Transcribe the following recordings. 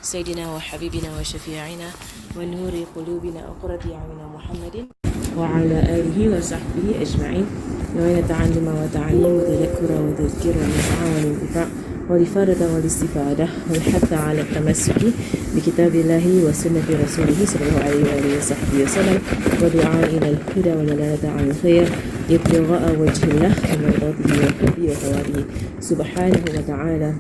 سيدنا وحبيبنا وشفيعنا ونور قلوبنا وقرة أعيننا محمد وعلى آله وصحبه أجمعين وين تعلم وتعليم وتذكر وتذكير والنفع والانتفاع والإفادة والاستفادة والحث على التمسك بكتاب الله وسنة رسوله صلى الله عليه وآله وصحبه وسلم ودعاء إلى الهدى والدلالة على الخير ابتغاء وجه الله ومرضاته وحبه وثوابه سبحانه وتعالى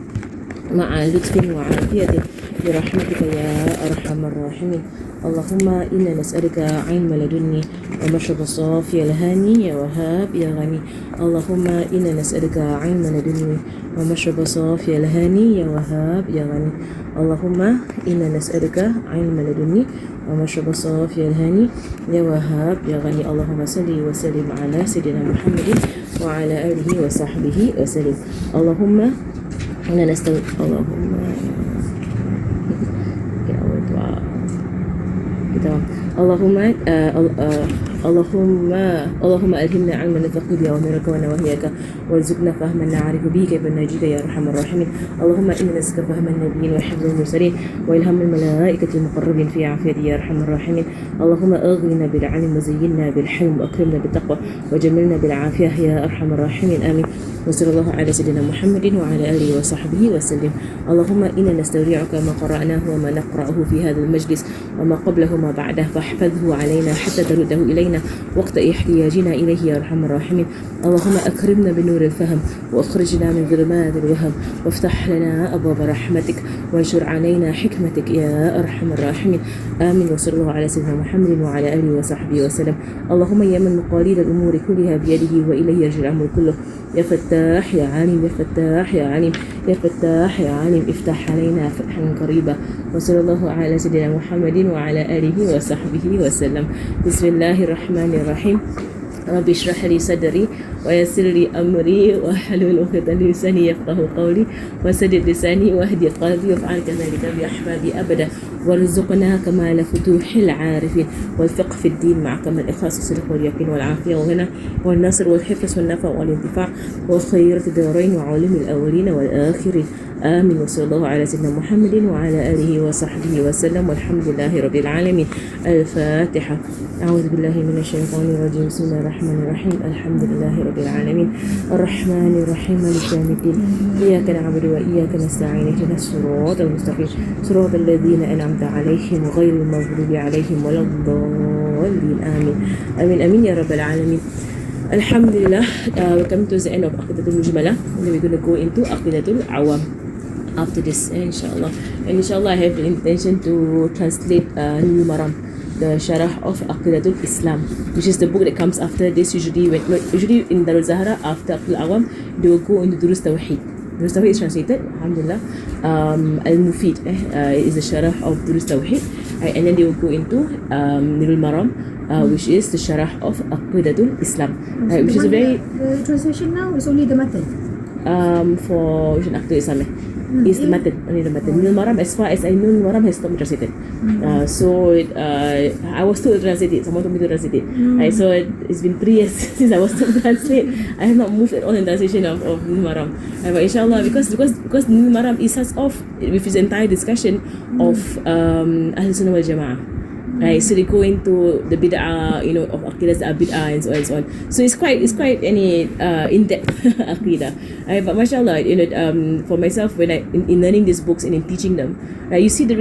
مع لطف وعافية برحمتك يا أرحم الراحمين. اللهم إنا نسألك علم لدني ومشرب صافي الهاني يا وهاب يا غني. اللهم إنا نسألك علم لدني ومشرب صافي الهاني يا وهاب يا غني. اللهم إنا نسألك علم لدني ومشرب صافي الهاني يا وهاب يا غني. اللهم صل وسلم على سيدنا محمد وعلى آله وصحبه وسلم. اللهم إنا نستغفر اللهم ألهمنا علما نتقي بأوامرك ونواهيك وارزقنا فهما نعرف به كيف نجيك يا أرحم الراحمين. اللهم إنا نسألك فهم النبيين وحفظ المرسلين وإلهام الملائكة المقربين في عافيتك يا أرحم الراحمين. اللهم أغننا بالعلم وزينا بالحلم وأكرمنا بالتقوى وجملنا بالعافية يا أرحم الراحمين. آمين. وصلى الله على سيدنا محمد وعلى آله وصحبه وسلم. اللهم إنا نستودعك ما قرأناه وما نقرأه في هذا المجلس وما قبله وما بعده فاحفظه علينا حتى ترده إلينا وقت احتياجنا إليه يا أرحم الراحمين. اللهم أكرمنا بنور الفهم وأخرجنا من ظلمات الوهم وافتح لنا أبواب رحمتك وانشر علينا حكمتك يا أرحم الراحمين. آمين. وصلى الله على سيدنا محمد وعلى آله وصحبه وسلم. اللهم يا من مقاليد الأمور كلها بيده وإليه يرجع الأمر كله يا فتاح يا عليم يا فتاح يا عليم يا فتاح يا عليم افتح علينا فتحا قريبا. وصلى الله على سيدنا محمد وعلى آله وصحبه وسلم. بسم الله الرحمن الرحيم. رب اشرح لي صدري ويسر لي أمري واحلل عقدة من لساني يفقهوا قولي وسدد لساني واهدي قلبي وافعل كذلك بأحبابي أبدا وارزقنا كمال فتوح العارفين والفقه في الدين مع كمال الإخلاص والصدق واليقين والعافية والغنى والنصر والحفظ والنفع والانتفاع وخيرة الدارين وعلم الأولين والآخرين. آمين. وصلى الله على سيدنا محمد وعلى آله وصحبه وسلم والحمد لله رب العالمين. الفاتحة. أعوذ بالله من الشيطان الرجيم. بسم الله الرحمن الرحيم. الحمد لله رب العالمين الرحمن الرحيم مالك يوم الدين إياك نعبد وإياك نستعين اهدنا الصراط المستقيم صراط الذين أنعمت عليهم غير المغضوب عليهم ولا الضالين. آمين آمين آمين يا رب العالمين. Alhamdulillah, we're coming to the end of Aqidatul Mujmalah and then we're going to go into Aqidatul Awam after this, inshallah. And inshallah I have the intention to translate Nurul Maram, the Sharah of Aqidatul Islam, which is the book that comes after this. Usually in Darul Zahra after Aqidatul Awam they will go into Durus Tawheed. Durus Tawheed is translated, alhamdulillah. Al-Mufid is the Sharah of Durus Tawheed, and then they will go into Nurul Maram, which is the Sharah of Aqidatul Islam, which is a very... The translation now is only the method? For which Aqidatul Islam is the method, only the method. Nurul Maram, as far as I know, Nurul Maram has not been translated. I was told to translate it, someone told me to translate it. So it's been 3 years since I was told to translate. I have not moved at all in translation of Nurul Maram. But inshallah, because Nurul Maram is such off with his entire discussion of Ahlul Sunnah wal Jama'ah. Right, so they go into the bid'ah, of aqidah, bid'ah and so on and so on. So it's quite any in-depth aqidah. But mashallah, for myself, when in learning these books and in teaching them, you see the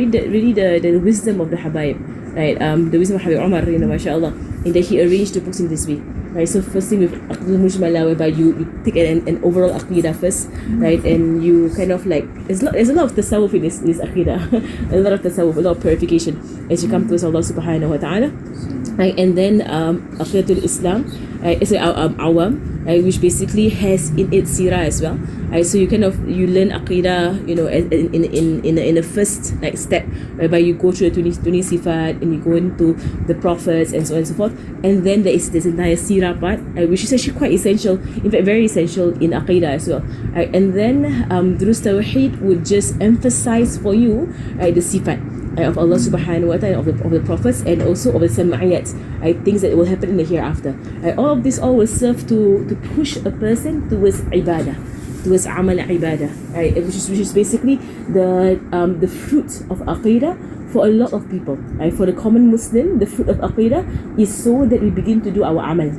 wisdom of the Habaib, right? The wisdom of Habib Umar, mashallah, in that he arranged the books in this way. Right, so first thing with Aqidatul Mujmalah, whereby you take an overall aqidah first, right, and you kind of like there's a lot of tasawwuf in this aqidah, a lot of tasawwuf, a lot of purification as you come to Allah subhanahu wa ta'ala, right, and then Aqidatul Islam, right, it's Awam, right, which basically has in its sirah as well, right, so you learn aqidah, in a first like step, whereby you go through the 20 sifat and you go into the prophets and so on and so forth, and then there's this entire sirah part, which is actually quite essential, in fact very essential in aqidah as well, right, and then Durus Tawheed would just emphasize for you, right, the sifat of Allah subhanahu wa ta'ala, of the prophets, and also of the sam'iyat, things that will happen in the hereafter. All of this will serve to push a person towards ibadah. towards amal ibadah, right? Which is basically the fruit of aqidah for a lot of people, right? For the common Muslim, the fruit of aqidah is so that we begin to do our amal,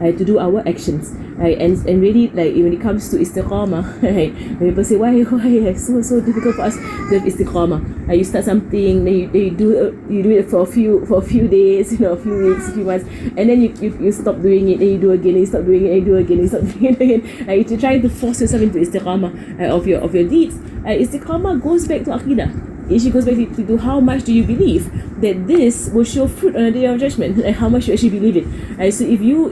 right? To do our actions, right? And really, like when it comes to istiqamah, right? When people say why it's so difficult for us to have istiqamah, you start something, then you do it for a few days, a few weeks, a few months, and then you stop doing it, then you do again, and you stop doing it, and you do again, and you stop doing it again. You're trying to force yourself into istiqamah of your deeds. Istiqamah goes back to aqidah. It goes back to how much do you believe that this will show fruit on the day of judgment, and how much you actually believe it. So if you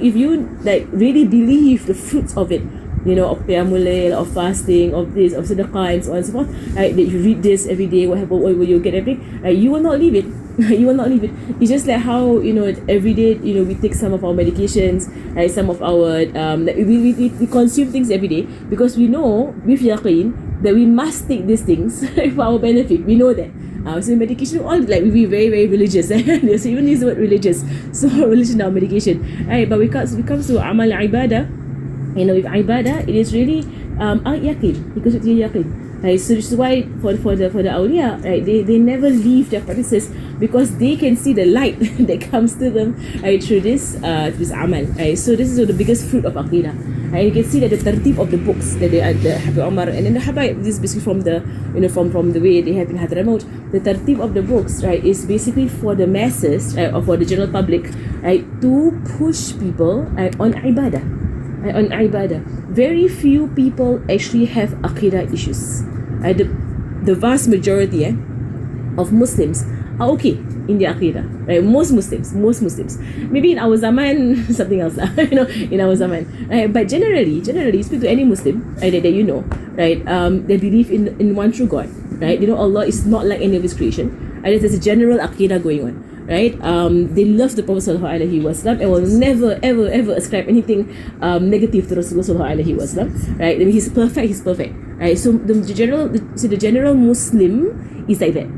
like really believe the fruits of it, of qiyamul layl, of fasting, of this, of sadaqah, and so on and so forth, that you read this every day, what will you get every day, you will not leave it. You will not leave it. It's just like how every day we take some of our medications, some of our we consume things every day because we know with yaqeen that we must take these things for our benefit. We know that. So medication, all like we be very, very religious. So even use the word religious. So religion now medication. Right, but when it comes to amal ibadah, with ibadah, it is really yaqeen, because it's yaqeen. Right, so this is why for the awliya, right, they never leave their practices because they can see the light that comes to them, right, through this amal. Right, so this is the biggest fruit of aqidah. Right, you can see that the tartib of the books that the Habib Omar and then the Habaib, this is basically from the from the way they have in Hadramaut. The tartib of the books, right, is basically for the masses, right, or for the general public, right, to push people, right, on ibadah. On ibadah. Very few people actually have aqidah issues. The vast majority of Muslims are okay in their aqidah, right? Most Muslims. Maybe in our zaman, something else, in our zaman. Right? But generally, speak to any Muslim, right, that right? They believe in one true God, right? Allah is not like any of His creation. Right? There's a general aqidah going on. Right, they love the Prophet Sallallahu Alaihi Wasallam and will never ever ascribe anything negative to Rasulullah Sallallahu Alaihi Wasallam. Right, I mean, he's perfect. Right, so the general Muslim is like that.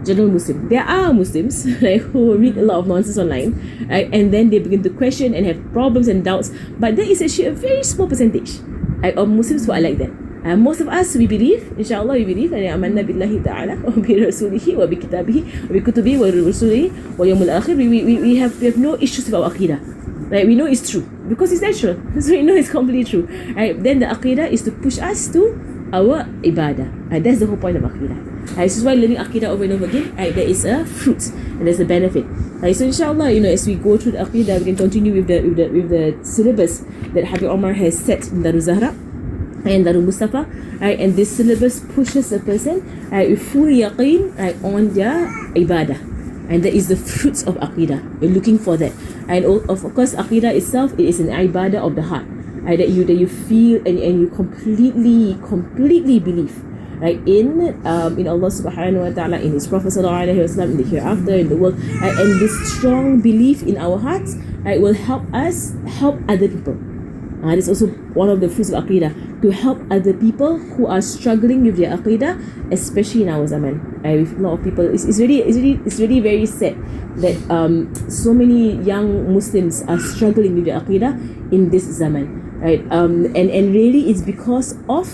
General Muslim. There are Muslims, right, who read a lot of nonsense online, right, and then they begin to question and have problems and doubts. But there is actually a very small percentage, right, of Muslims who are like that. Most of us, we believe, inshallah, we believe, and amanna billahi ta'ala, wa bi rasulihi, wa bi kitabihi, wa bi kutubihi, wa rusulihi, wa yawmul akhir. We have no issues with our aqidah. Right? We know it's true because it's natural. So we know it's completely true. Right? Then the aqidah is to push us to our ibadah. Right? That's the whole point of aqidah. Right? This is why learning aqidah over and over again, right, there is a fruit and there's a benefit. Right? So inshallah, as we go through the aqidah, we can continue with the syllabus that Habib Omar has set in Darul Zahra and Darul Mustafa, right? And this syllabus pushes a person, right, with full yaqeen, right, on their ibadah, and that is the fruits of aqidah. We're looking for that, and of course aqidah itself, it is an ibadah of the heart, right, that you feel and you completely believe, right, in Allah subhanahu wa ta'ala, in His Prophet sallallahu alaihi wasallam, in the hereafter, in the world, right? And this strong belief in our hearts, right, will help us help other people. This is also one of the fruits of aqidah, to help other people who are struggling with their aqidah, especially in our zaman. With a lot of people, it's really very sad that so many young Muslims are struggling with their aqidah in this zaman, right? And really it's because of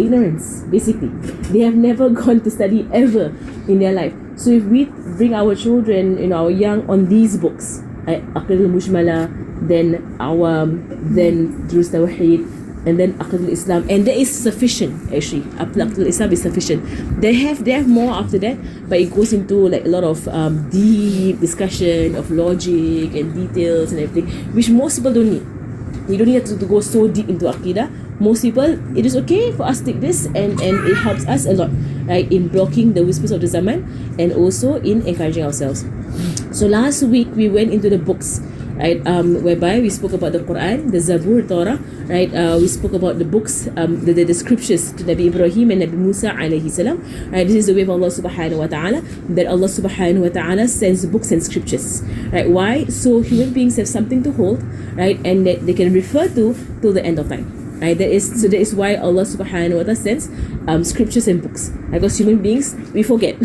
ignorance. Basically, they have never gone to study ever in their life. So if we bring our children, our young, on these books, Aqidah al-Mujmala, then Awam, then Durus Tawheed, and then Aqidah al-Islam, and that is sufficient. Actually, Aqidah al-Islam is sufficient. They have more after that, but it goes into like a lot of deep discussion of logic and details and everything, which most people don't need. You don't need to go so deep into aqidah. Most people, it is okay for us to take this, and it helps us a lot, right, in blocking the whispers of the zaman, and also in encouraging ourselves. So last week we went into the books, right, whereby we spoke about the Quran, the Zabur, Torah, right. We spoke about the books, the scriptures to Nabi Ibrahim and Nabi Musa alayhi salam. Right, this is the way of Allah subhanahu wa ta'ala, that Allah subhanahu wa ta'ala sends books and scriptures. Right, why? So human beings have something to hold, right, and that they can refer to till the end of time. Right, that is why Allah subhanahu wa ta'ala sends scriptures and books, because human beings, we forget.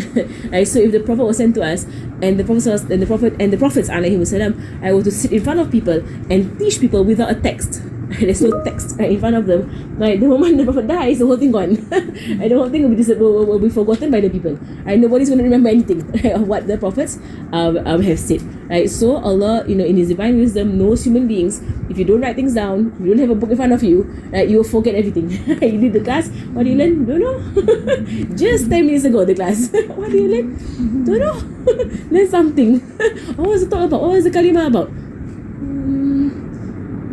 Right, so if the Prophet was sent to us, and the prophets alayhi wasallam, I were to sit in front of people and teach people without a text, There's no text in front of them. Right, the moment the Prophet dies, the whole thing gone. And the whole thing will be forgotten by the people. And nobody's going to remember anything of what the prophets have said. Right, so Allah, in His divine wisdom, knows human beings. If you don't write things down, you don't have a book in front of you, right, you will forget everything. You did the class. What do you learn? Don't know. Just 10 minutes ago, the class. What do you learn? Don't know. Learn something. What was the talk about? What was the kalima about?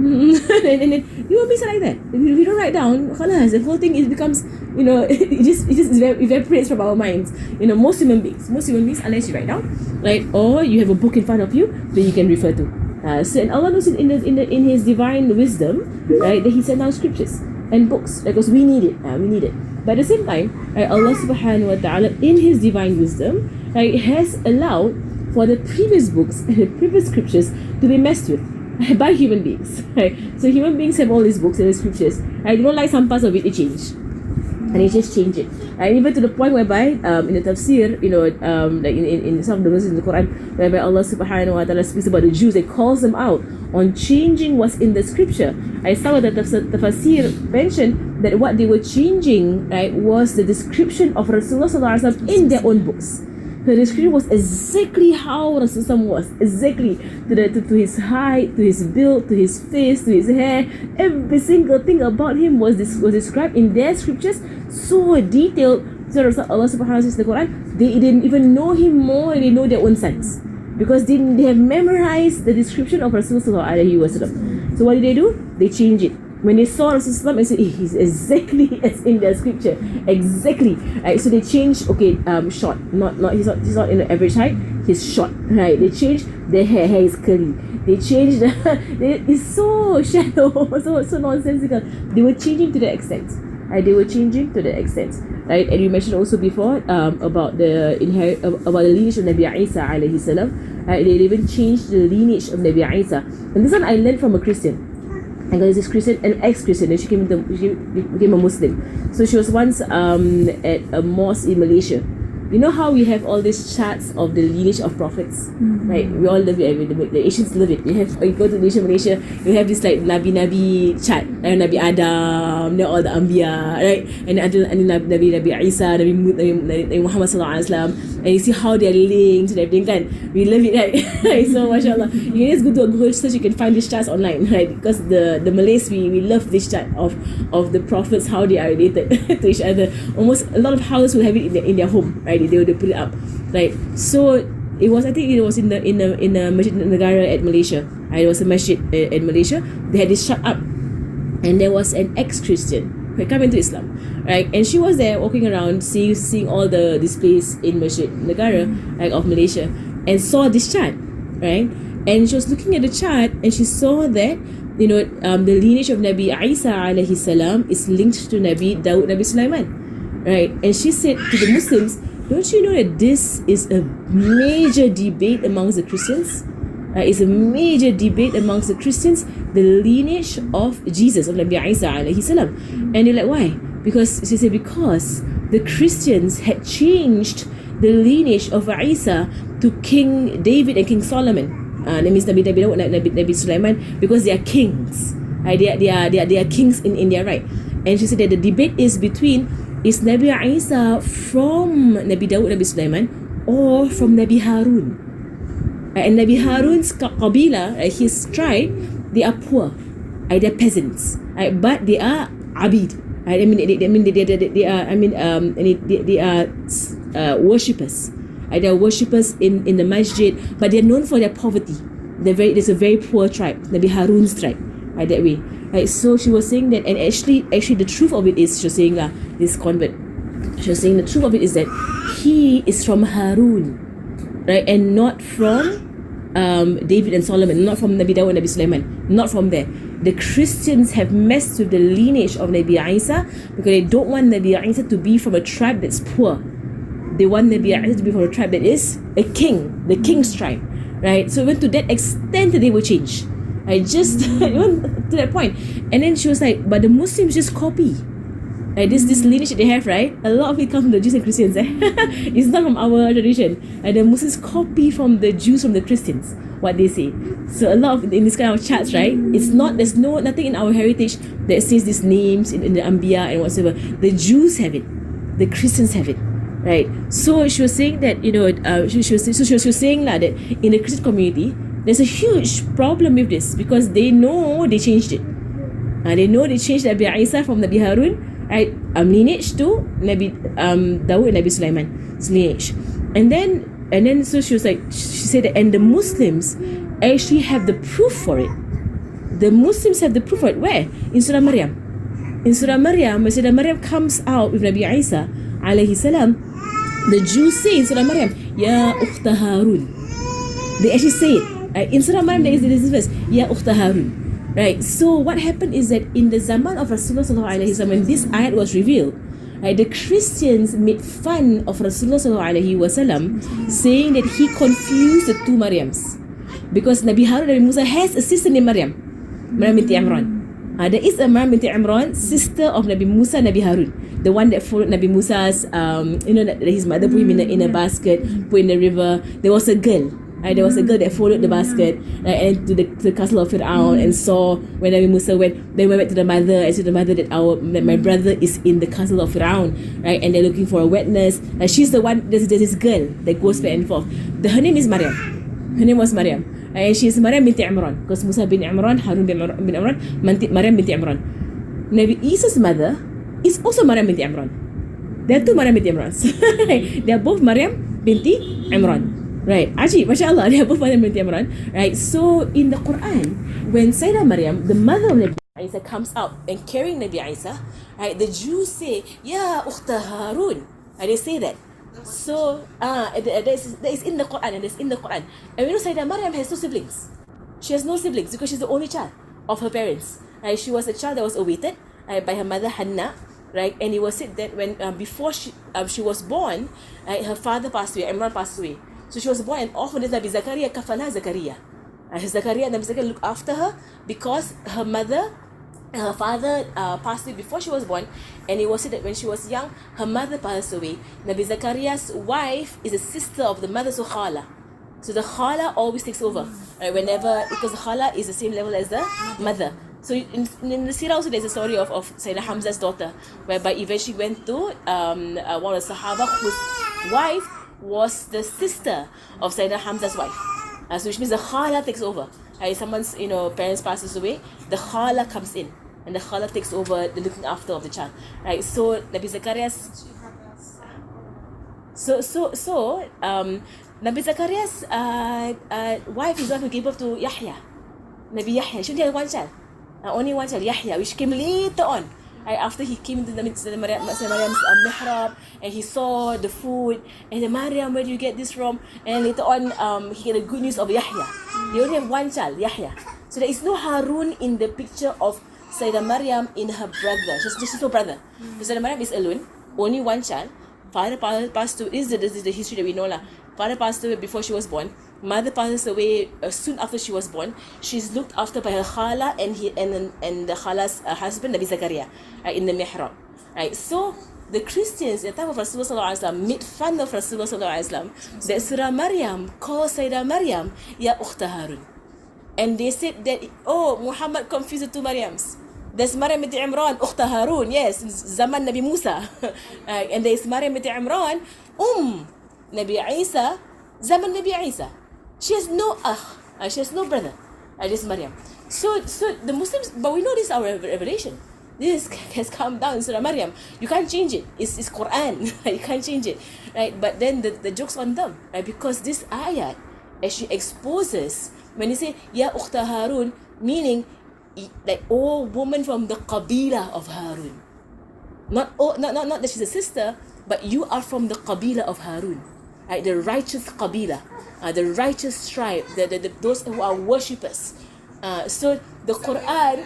And then you will miss it like that. If you don't write down, the whole thing becomes, it just evaporates from our minds. Most human beings, unless you write down, right, or you have a book in front of you that you can refer to. So and Allah knows in His divine wisdom, right, that He sent down scriptures and books because we need it. But at the same time, right, Allah Subhanahu wa Taala in His divine wisdom, right, has allowed for the previous books and the previous scriptures to be messed with by human beings. Right? So human beings have all these books and the scriptures. I don't like some parts of it, they change. And they just change it. And even to the point whereby in the tafsir, like in some of the verses in the Quran, whereby Allah Subhanahu wa Taala speaks about the Jews, they calls them out on changing what's in the scripture. I saw that the tafsir mentioned that what they were changing, right, was the description of Rasulullah Sallallahu Alaihi Wasallam in their own books. The description was exactly how Rasulullah was, exactly to his height, to his build, to his face, to his hair. Every single thing about him was described in their scriptures, so detailed. So Allah Subhanahu wa Taala says in the Quran, they didn't even know him more than they know their own sons, because they have memorized the description of Rasulullah Alaihi Wasallam. So what did they do? They changed it. When they saw Rasulullah, they said, he's exactly as in the scripture, exactly. Right, so they changed. Okay, short. He's not in the average height. He's short. Right. They changed the hair. Hair is curly. They changed it's so shallow, so nonsensical. They were changing to the extent. Right. Right. And you mentioned also before about the lineage of Nabi Isa alayhi salam. Right. They even changed the lineage of Nabi Isa. And this one I learned from a Christian. I got this Christian, an ex-Christian, and she became a Muslim. So she was once at a mosque in Malaysia. You know how we have all these charts of the lineage of prophets, right? We all love it. I mean, the Asians love it. You go to Malaysia, you have this like Nabi chart, Nabi Adam, all the Anbiya, right? And until Nabi Isa, Nabi Muhammad Sallallahu Alaihi Wasallam, and you see how they're linked and everything. Kan? We love it, right? So mashallah, you can just go to a Google search, you can find these charts online, right? Because the Malays, we love this chart of the prophets, how they are related to each other. Almost a lot of houses will have it in their home, right? They put it up, right? So I think it was in the Masjid Negara at Malaysia. It was a masjid in Malaysia. They had this shut up, and there was an ex-Christian who had come into Islam, right? And she was there walking around, seeing all the displays in Masjid Negara, like, of Malaysia, and saw this chart, right? And she was looking at the chart, and she saw that the lineage of Nabi Isa alayhi salam is linked to Nabi Daud, Nabi Sulaiman, right? And she said to the Muslims, don't you know that this is a major debate amongst the Christians? It's a major debate amongst the Christians, the lineage of Jesus, of Nabi Isa alayhi salam. And they're like, why? Because she said, because the Christians had changed the lineage of Isa to King David and King Solomon. That means Nabi Daud, Nabi Sulaiman, because they are kings. They are kings in their right. And she said that the debate is between, is Nabi Isa from Nabi Daud, Nabi Sulaiman, or from Nabi Harun? And Nabi Harun's qabila, his tribe, they are poor, they're peasants, but they are abid. They are worshippers. They are worshippers in the masjid, but they are known for their poverty. There's a very poor tribe, Nabi Harun's tribe, that way. Right, so she was saying that, and actually the truth of it is, she was saying this convert, she was saying the truth of it is that he is from Harun, right, and not from David and Solomon, not from Nabi Dawud and Nabi Sulaiman, not from there. The Christians have messed with the lineage of Nabi Isa because they don't want Nabi Isa to be from a tribe that's poor. They want Nabi Isa to be from a tribe that is a king, the king's tribe, right? So even to that extent that they will change. I just to that point. And then she was like, but the Muslims just copy. This lineage that they have, right? A lot of it comes from the Jews and Christians. It's not from our tradition. The Muslims copy from the Jews, from the Christians, what they say. So a lot of in this kind of charts, right? There's nothing in our heritage that says these names in the Anbiya and whatsoever. The Jews have it, the Christians have it, right? So she was saying that she was saying that in the Christian community there's a huge problem with this because they know they changed it. They know they changed Nabi Isa from Nabi Harun, right? Lineage to Nabi Dawud and Nabi Sulaiman's lineage. And then so she said that, and the Muslims actually have the proof for it. The Muslims have the proof for it. Where? In Surah Maryam. In Surah Maryam, when Surah Maryam comes out with Nabi Isa alayhi salam, the Jews say in Surah Maryam, Ya Ukhta Harun. They actually say it. In Surah Maryam there is this verse, Ya Ukhta Harun. Right, so what happened is that in the zaman of Rasulullah sallallahu alaihi wasallam, when this ayat was revealed, right, the Christians made fun of Rasulullah sallallahu alaihi wasallam, saying that he confused the two Maryams, because Nabi Harun and Nabi Musa has a sister named Maryam binti Imran. There is a Maryam binti Imran, sister of Nabi Musa, Nabi Harun, the one that followed Nabi Musa's, that his mother put him in a basket, put in the river. There was a girl. There was a girl that followed the basket and to the castle of Fir'aun and saw when Nabi Musa went back to the mother and said to the mother that my brother is in the castle of Fir'aun, right? And they're looking for a witness. She's the one. There's this girl that goes back and forth. Her name is Maryam. Her name was Maryam. And she's Maryam binti Imran, because Musa bin Imran, Harun bin Imran, Maryam binti Imran. Nabi Isa's mother is also Maryam binti Imran. There are two Maryam binti Imrans. They are both Maryam binti Imran. Right, Ajib, mashallah, they are both Maryam binti Imran. Right, so in the Quran, when Sayyidah Maryam, the mother of Nabi Isa, comes out and carrying Nabi Isa, right, the Jews say, Ya Ukhta Harun. They say that. So, that is in the Quran, and it's in the Quran. And we know Sayyidah Maryam has no siblings. She has no siblings because she's the only child of her parents. Right, she was a child that was awaited by her mother Hannah. Right, and it was said that when before she was born, her father passed away, Imran passed away. So she was born an orphan. Nabi Zakaria kafala Zakaria. Zakaria and Nabi Zakaria looked after her because her father passed away before she was born, and it was said that when she was young, her mother passed away. Nabi Zakaria's wife is a sister of the mother, so khala. So the khala always takes over, right? Because the khala is the same level as the mother. So in the Sirah also there's a story of Sayyidina Hamza's daughter, whereby eventually went to one of the Sahaba whose wife was the sister of Sayyidina Hamza's wife. So which means the khala takes over. Someone's parents passes away, the khala comes in, and the khala takes over the looking after of the child. Right. So Nabi Zakaria's Nabi Zakaria's wife is the one who gave birth to Yahya. Nabi Yahya. She only had one child. Only one child, Yahya, which came later on. Right, after he came into the Maryam's mihrab and he saw the food and then, Maryam, where do you get this from? And later on he get the good news of Yahya. They only have one child, Yahya. So there is no Harun in the picture of Sayyidah Maryam in her brother. She's no brother. Sayyidah Maryam is alone, only one child. Father passed away. This is the history that we know lah. Father passed away before she was born. Mother passes away soon after she was born. She's looked after by her khala and the khala's husband, Nabi Zakaria, in the mihrab. Right. So the Christians at the time of Rasulullah sallallahu alaihi wasallam made fun of Rasulullah sallallahu alaihi wasallam that Surah Maryam calls Sayyidah Maryam Ya Ukhta Harun, and they said that Muhammad confused the two Maryams. There's Maryam binti Imran, Ukhta Harun, yes, zaman Nabi Musa, and there's Maryam binti Imran, Nabi Isa, zaman Nabi Isa. She has no she has no brother. This Maryam. So the Muslims, but we know this is our revelation. This has come down in Surah Maryam. You can't change it. It's Quran. You can't change it, right? But then the joke's on them, right? Because this ayat actually exposes when you say Ya Ukhta Harun, meaning like woman from the qabila of Harun. Not that she's a sister, but you are from the qabila of Harun, right? The righteous qabila, the righteous tribe, those who are worshippers. So the Quran,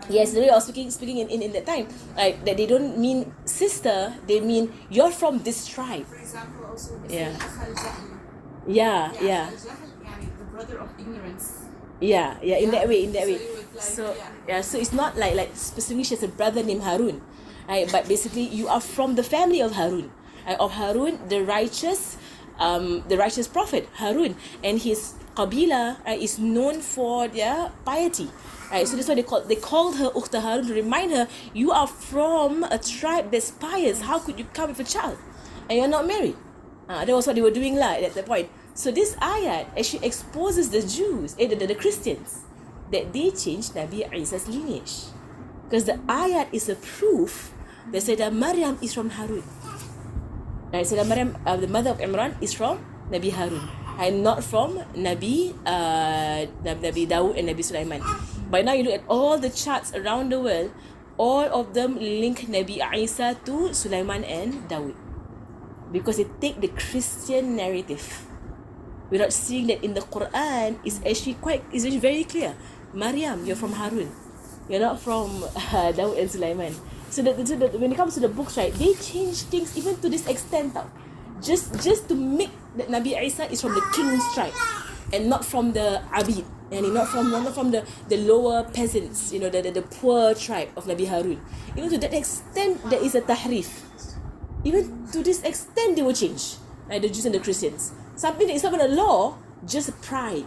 yes, they are speaking in that time, right? That they don't mean sister, they mean you're from this tribe. For example, also Yeah. Akhal Jahl. Yeah. Akhal Jahl, the brother of ignorance. in that way. So it was like, So so it's not like specifically she has a brother named Harun, right? But basically you are from the family of Harun, right? Of Harun, the righteous prophet Harun, and his qabila, right, is known for their piety. Right, so that's why they called her Ukhta Harun to remind her, you are from a tribe that's pious. How could you come with a child and you're not married? That was what they were doing at that point. So this ayat actually exposes the Jews, the Christians, that they changed Nabi Isa's lineage. Because the ayat is a proof that Sayyidah Maryam is from Harun. Right, Sayyidah Maryam, the mother of Imran, is from Nabi Harun, and not from Nabi Dawud and Nabi Sulaiman. But now you look at all the charts around the world, all of them link Nabi Isa to Sulaiman and Dawud, because they take the Christian narrative without seeing that in the Quran is actually very clear. Maryam, you're from Harun, you're not from Dawud and Sulaiman. So that when it comes to the books, right, they change things even to this extent, just to make that Nabi Isa is from the king's tribe and not from the Abid, and not from the lower peasants, the poor tribe of Nabi Harun. Even to that extent, there is a tahrif. Even to this extent, they will change, like the Jews and the Christians. Something that is not in the law, just pride.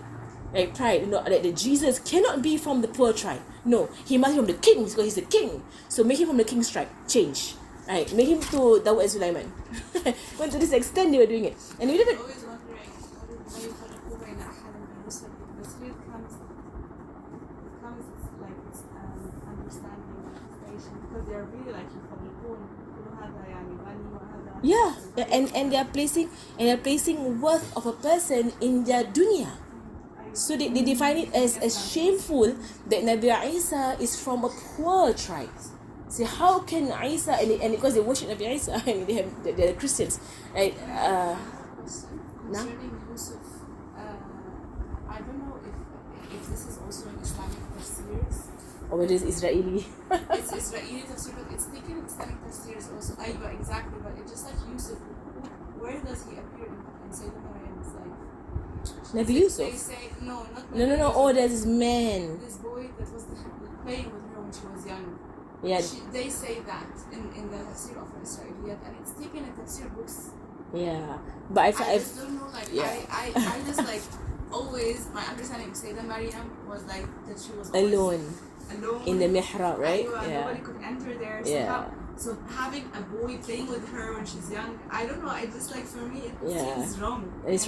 Like pride, that Jesus cannot be from the poor tribe. No, he must be from the king because he's the king. So make him from the king's tribe. Change. Right? Make him to Dawud and Sulaiman. When to this extent they were doing it. And we even always wondering why you فرقوا بين أحد من الرسل, but here it comes like it's understanding and explanation, because they are really like يفرقون كل هذا يعني غني وهذا and they are placing worth of a person in their dunya. So they define it as shameful that Nabi Isa is from a poor tribe. So how can Isa, and because they worship Nabi Isa, I mean they're Christians, right? Concerning Yusuf, I don't know if this is also an Islamic tafsirs. Or whether it's Israeli. It's Israeli tafsir, but it's taken Islamic tafsirs also. Exactly, but it's just like Yusuf. Where does he appear in Sayyidina Maryam? It's like Nabi Yusuf? They say no, not Nabi No. Yusuf. Oh, there's this man. This boy that was playing with her when she was young. Yeah. They say that in the tafsir of Israeliyat, and it's taken in tafsir books. Yeah, but I just don't know, like, yeah. I just like always, my understanding of Sayyidah Maryam was like that she was alone in the alone mihrab, right? Nobody could enter there. So having a boy playing with her when she's young, I don't know. I just like, for me it seems wrong. And it's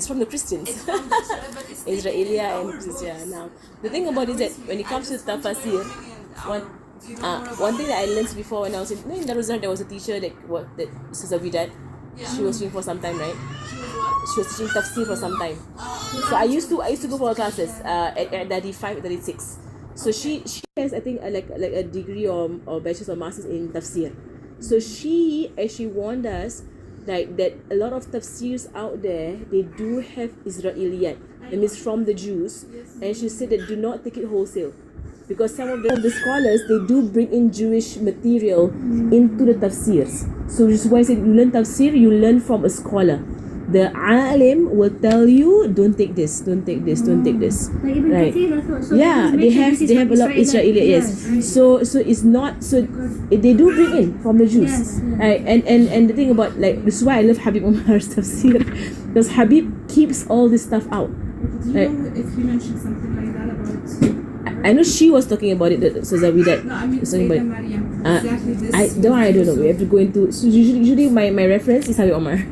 from the Christians. It's from the but it's Israeli taken in and our Christian. books. Now the thing about it is that when it comes to tafsir, one thing that I learned before when I was in Daruzan, there was a teacher that Ustazah Widat. Yeah. She was teaching for some time, right? She was what? She was teaching tafsir for some time. So I used to go for her classes at 35, 36. So she has, I think, like a degree or bachelor's or master's in tafsir. So she actually warned us like that a lot of tafsirs out there, they do have Israeliyat, that means from the Jews. And she said that do not take it wholesale, because some of the scholars, they do bring in Jewish material into the tafsirs. So which is why I said, you learn tafsir, you learn from a scholar. The alim will tell you, don't take this, don't take this, don't take this. Like Ibn Right? Kathir also. So Yeah, they have a lot of Israeli, yes. So it's not, so they do bring in from the Jews. Yes, yes. Right? And the thing about, like, this is why I love Habib Umar's tafsir, because Habib keeps all this stuff out. Do you know if he mentioned something like that about? I know she was talking about it, so that we that. No, I mean Sayyidah Maryam. Exactly this. I don't know. We have to go into. So usually my reference is Habib Omar.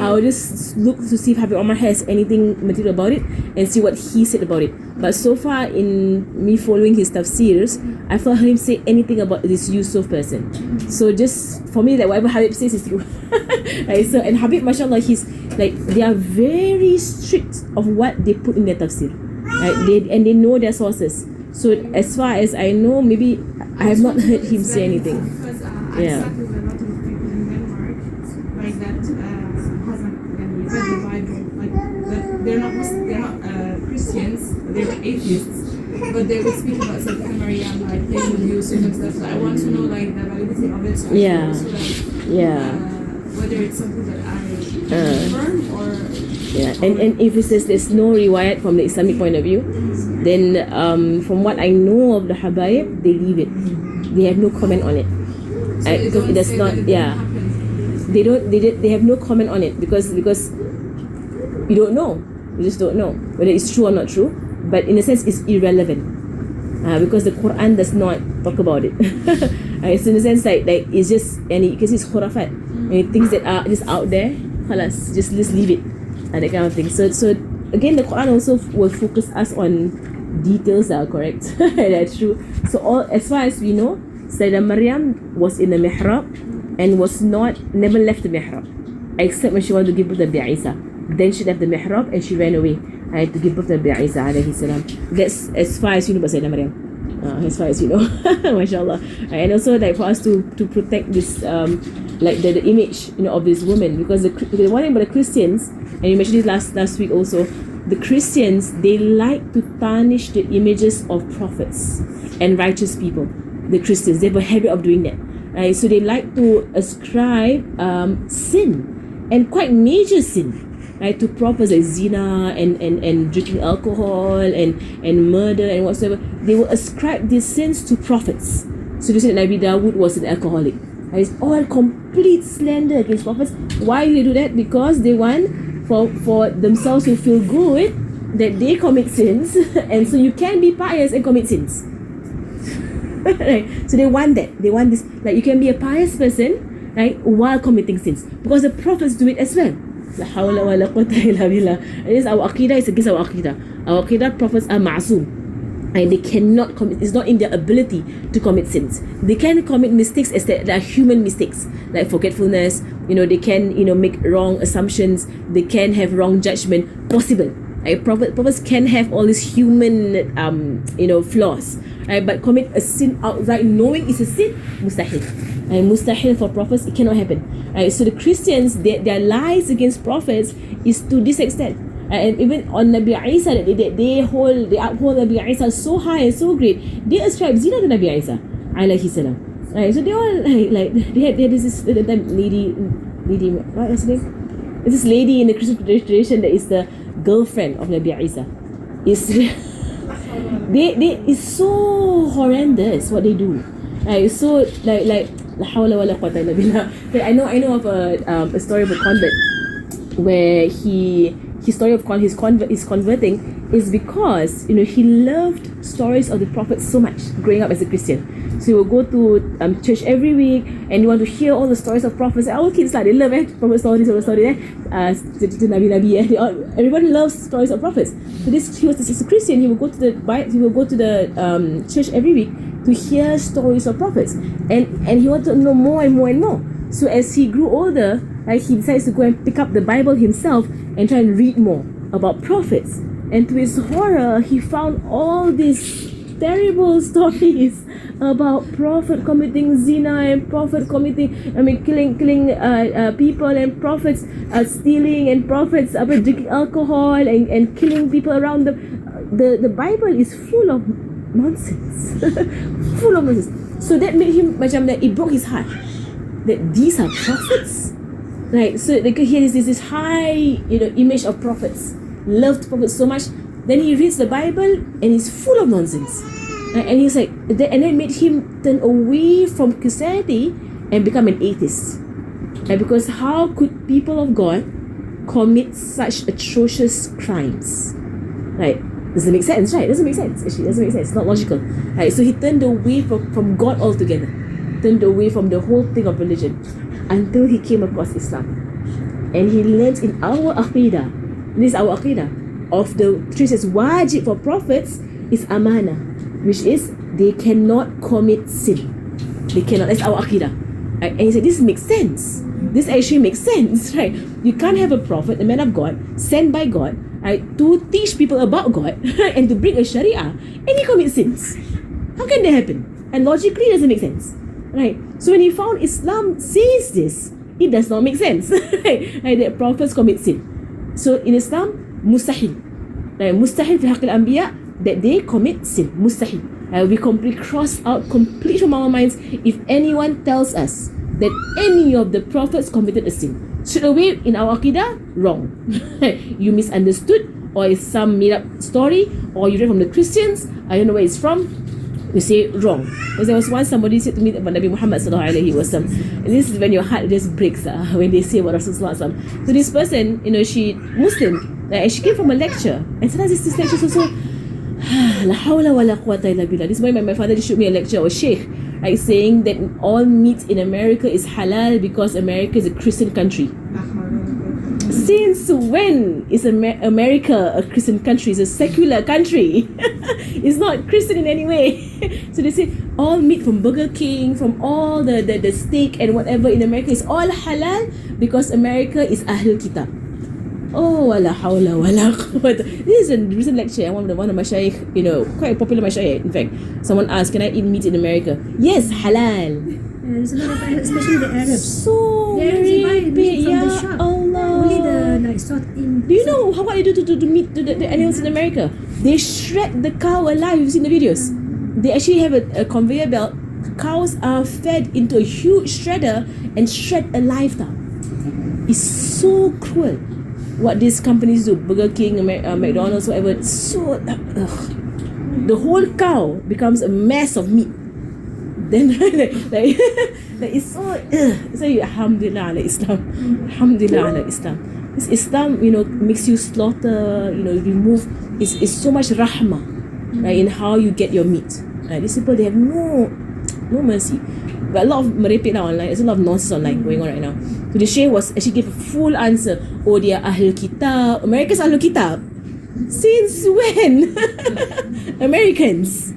I will just look to see if Habib Omar has anything material about it and see what he said about it. But so far in me following his tafsirs, I've not heard him say anything about this Yusuf person. So just for me, like whatever Habib says is true. Right? So, and Habib, mashallah, he's like, they are very strict of what they put in their tafsir. Right? They know their sources. So as far as I know, maybe I have not heard him say anything. Because I sat with a lot of people in Denmark, like that hasn't read the Bible, like that they're not Christians, they're atheists, but they would speak about Sayyidina Maryam, like playing with Yusuf and stuff. So I want to know like the validity of it. So whether it's something that I confirm or. And if it says there's no riwayat from the Islamic point of view, Then from what I know of the Habaib, they leave it. They have no comment on it. So they Because don't it does say not, that it yeah. didn't happen. They have no comment on it because you don't know. You just don't know whether it's true or not true. But in a sense, it's irrelevant because the Quran does not talk about it. So in a sense, like it's just, and because it's khurafat, and things that are just out there, khalas, just leave it, that kind of thing. So again, the Quran also will focus us on details that are correct. That's true. So as far as we know, Sayyidah Maryam was in the mihrab and never left the mihrab except when she wanted to give birth to Nabi Isa. Then she left the mihrab and she ran away to give birth to Nabi Isa alayhi salam. That's as far as you know about Sayyidah Maryam. As far as you know. MashaAllah. And also like for us to protect this like the image, you know, of this woman, because the one thing about the Christians, and you mentioned this last week also, the Christians, they like to tarnish the images of prophets and righteous people. The Christians, they have a habit of doing that. Right? So they like to ascribe sin, and quite major sin, right, to prophets, like zina and drinking alcohol and murder and whatsoever. They will ascribe these sins to prophets. So they said that Nabi Dawood was an alcoholic. Right? It's all complete slander against prophets. Why do they do that? Because they want for themselves to feel good that they commit sins, and so you can be pious and commit sins. Right? So they want that. They want this, like you can be a pious person, right, while committing sins, because the prophets do it as well. La hawla wa la quwwata illa billah. It is our aqidah, it's against our aqidah. Our aqidah, prophets are ma'soom. And they cannot commit, it's not in their ability to commit sins. They can commit mistakes as they are human mistakes, like forgetfulness, they can, make wrong assumptions, they can have wrong judgment, possible. Right? Prophets can have all these human, flaws, right? But commit a sin outright, knowing it's a sin, mustahil. And mustahil for prophets, it cannot happen. Right? So the Christians, their lies against prophets is to this extent. And even on Nabi Isa, they uphold Nabi Isa so high and so great, they ascribe zina to Nabi Isa alayhi salam. Right? So they all like they had this lady, what's her name? It's this lady in the Christian tradition that is the girlfriend of Nabi Isa. It's so horrendous what they do. Right? So like la hawla wa la quwwata illa billah. I know of a story of a convert where his story of his converting is because he loved stories of the Prophet so much growing up as a Christian. So he will go to church every week and you want to hear all the stories of prophets. Our kids they love prophet stories, everybody loves stories of prophets. So he was a Christian. He will go to the church every week to hear stories of prophets, and he wanted to know more and more and more. So as he grew older, he decides to go and pick up the Bible himself and try and read more about prophets. And to his horror, he found all these terrible stories about prophet committing zina and prophet killing people, and prophets stealing, and prophets drinking alcohol and killing people around them. The Bible is full of nonsense. Full of nonsense. So that made him it broke his heart that these are prophets. Right, so he has this high, image of prophets, loved prophets so much. Then he reads the Bible and it's full of nonsense, and he's like, and that made him turn away from Christianity and become an atheist. Right? Because how could people of God commit such atrocious crimes? Right? Doesn't make sense, right? Doesn't make sense. Actually, doesn't make sense. It's not logical. Right? So he turned away from God altogether, turned away from the whole thing of religion, until he came across Islam. And he learned in our aqidah, this is our aqidah, of the truth says wajib for prophets is amana, which is they cannot commit sin. They cannot. That's our aqidah. Right? And he said, this makes sense. This actually makes sense, right? You can't have a prophet, a man of God, sent by God, right, to teach people about God, right, and to bring a sharia, and he commits sins. How can that happen? And logically, it doesn't make sense. Right? So when he found Islam says this, it does not make sense. Right? That prophets commit sin. So in Islam, mustahil. Right? Mustahil fi haqqil anbiya, that they commit sin. Mustahil. We completely cross out completely from our minds if anyone tells us that any of the prophets committed a sin. Straight away in our aqidah, wrong. You misunderstood or it's some made up story, or you read from the Christians, I don't know where it's from, you say it wrong. Because there was once somebody said to me about Nabi Muhammad sallallahu alaihi wasallam, and this is when your heart just breaks when they say about Rasulullah sallallahu alaihi wasallam. So this person, she Muslim, and she came from a lecture, and sometimes this lecture is also La hawla wa la quwwata illa billah. This morning my father just showed me a lecture of a sheikh, like saying that all meat in America is halal because America is a Christian country. Since when is America a Christian country? It's a secular country. It's not Christian in any way. So they say all meat from Burger King, from all the steak and whatever in America is all halal because America is Ahlul Kitab. Oh, wala hawla wala quwwata. This is a recent lecture. One of my shaykh, quite a popular mashayikh. In fact, someone asked, "Can I eat meat in America?" Yes, halal. There's a lot of, especially the Arabs. So The Arabs they buy meat from the Ya shop. Allah. Only the salt in. Do you know what they do to meat to the animals in America? They shred the cow alive. You've seen the videos. They actually have a conveyor belt. Cows are fed into a huge shredder and shred alive now. It's so cruel what these companies do. Burger King, McDonald's, whatever. It's so the whole cow becomes a mass of meat. Then like it's so say alhamdulillah ala Islam, alhamdulillah ala Islam. This Islam makes you slaughter, remove. It's so much rahmah, right, in how you get your meat. Right? These people, they have no mercy. But a lot of merepek now online. There's a lot of nonsense online going on right now. So the sheikh was actually gave a full answer. Oh, they are Ahlul Kitab. America's Ahlul Kitab. Since when? Americans,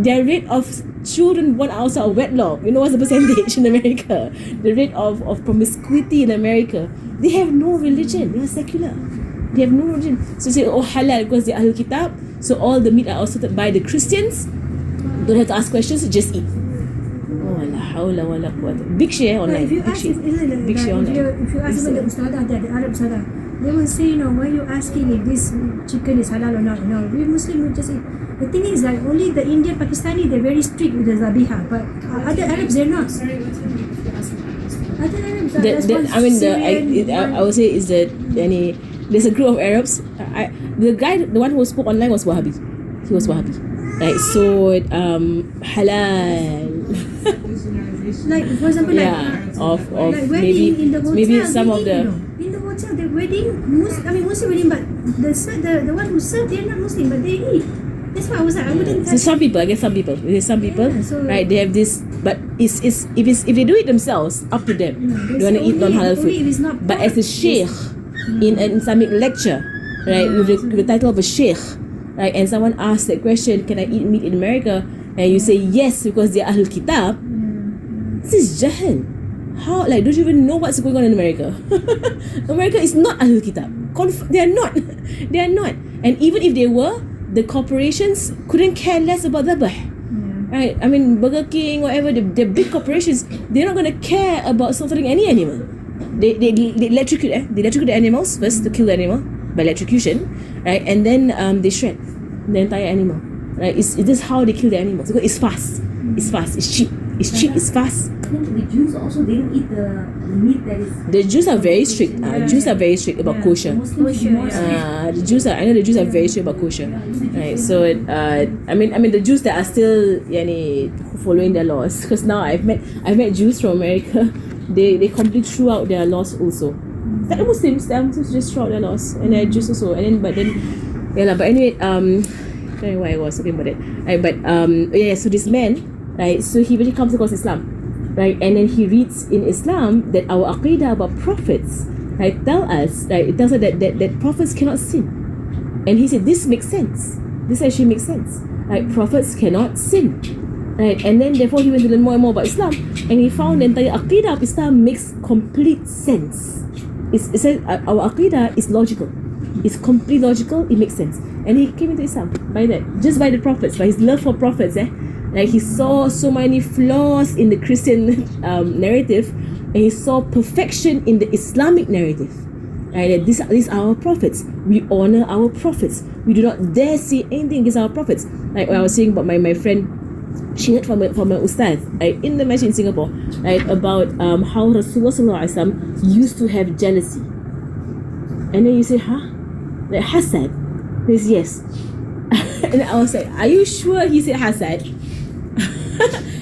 their rate of children born outside of wedlock, what's the percentage in America? The rate of promiscuity in America. They have no religion. They are secular. They have no religion. So say, oh, halal because they are Ahlul Kitab. So all the meat are also by the Christians. Don't have to ask questions, just eat. Oh, la hawla wa la quwwata. Big share online. If you Big ask, share. if you ask even the Ustadah, the Arab Ustadah, they will say, why are you asking if this chicken is halal or not? We Muslim will just eat. The thing is that only the Indian, Pakistani, they're very strict with the zabiha, but other Arabs, they're not. Sorry, what time did you ask about? Other Arabs are Syrian, I would say is that there's a group of Arabs. The one who spoke online was Wahhabi. He was Wahhabi. Right, so halal. like for example, of like wedding in the hotel, maybe some of the in the hotel, the wedding, Muslim wedding, but the one who served, they're not Muslim, but they eat. That's why I was like, I wouldn't. So some people, I guess there's some people, so right? They have this, but if they do it themselves, up to them. They want to eat non-halal food. But as a sheikh in an Islamic lecture, right, with the title of a sheikh, right, and someone asks that question, can I eat meat in America? And you say yes because they are Ahlul Kitab. This is jahil. How, don't you even know what's going on in America? America is not Ahlul Kitab. They are not. They are not. And even if they were, the corporations couldn't care less about dhabh. Right? I mean, Burger King, whatever, the big corporations, they're not going to care about slaughtering any animal. They electrocute the animals first to kill the animal by electrocution, right? And then they shred the entire animal. Right? It is how they kill the animals because it's fast. It's fast. It's cheap. It's cheap. It's fast. I think the Jews also, they don't eat the meat that is. The Jews are very strict. Jews are very strict about kosher. The Jews are. I know the Jews are very strict about kosher. Right. So I mean the Jews that are still following their laws. Because now I've met Jews from America. They completely threw out their laws also. Like the Muslims just threw out their laws, and they're Jews also. But anyway, I don't know why I was talking about it. Right, but so this man, right, so he really comes across Islam. Right, and then he reads in Islam that our aqidah about prophets, right, tell us, right, it tells us that prophets cannot sin. And he said this makes sense. This actually makes sense. Right, prophets cannot sin. Right, and then therefore he went to learn more and more about Islam, and he found the entire aqidah of Islam makes complete sense. It says our aqidah is logical. It's completely logical. It makes sense. And he came into Islam by that, just by the prophets, by his love for prophets. Like he saw so many flaws in the Christian narrative, and he saw perfection in the Islamic narrative. Right, that these are our prophets. We honor our prophets. We do not dare say anything against our prophets. Like I was saying about my friend, she heard from a ustaz, right, in the masjid in Singapore, right, about how Rasulullah sallallahu alaihi wasallam used to have jealousy. And then you say, huh? Like hasad. He says yes. And I was like, are you sure he said hasad?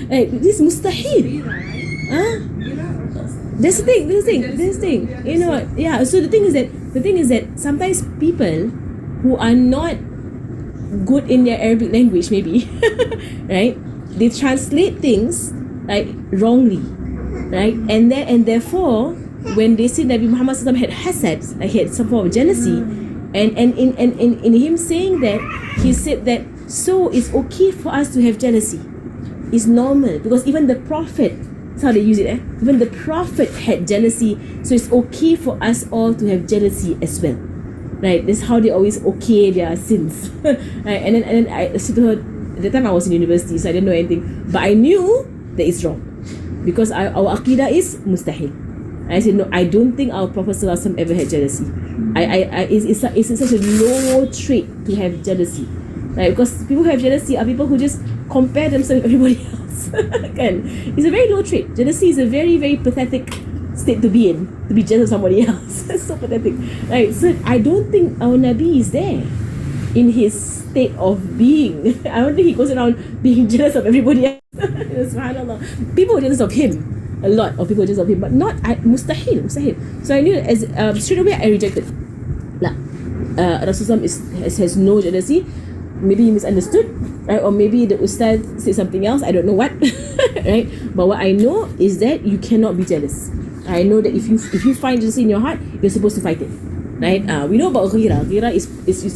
Like, this mustahil. Ghira, right? Huh? Ghira or hasad? That's the thing. You know what? Yeah. So the thing is that sometimes people who are not good in their Arabic language, maybe, right? They translate things like wrongly, right? And therefore, when they say Nabi Muhammad SAW had hasad, like he had some form of jealousy, and in him saying that, he said that so it's okay for us to have jealousy. It's normal because even the Prophet, that's how they use it. Even the Prophet had jealousy, so it's okay for us all to have jealousy as well. Right? That's how they always okay their sins. Right? And then I said to her, at the time I was in university, so I didn't know anything, but I knew that it's wrong because our aqidah is mustahil. I said no, I don't think our Prophet ﷺ ever had jealousy. It's such a low trait to have jealousy. Right? Because people who have jealousy are people who just compare themselves with everybody else. It's a very low trait. Jealousy is a very, very pathetic state to be in, to be jealous of somebody else. It's so pathetic. Right? So I don't think our Nabi is there in his state of being. I don't think he goes around being jealous of everybody else. SubhanAllah. People are jealous of him. A lot of people are jealous of him, but not mustahil. So I knew that as straight away I rejected. Rasulullah has no jealousy. Maybe he misunderstood, right? Or maybe the Ustad said something else, I don't know what. Right? But what I know is that you cannot be jealous. I know that if you find jealousy in your heart, you're supposed to fight it. Right? We know about ghira. Ghira is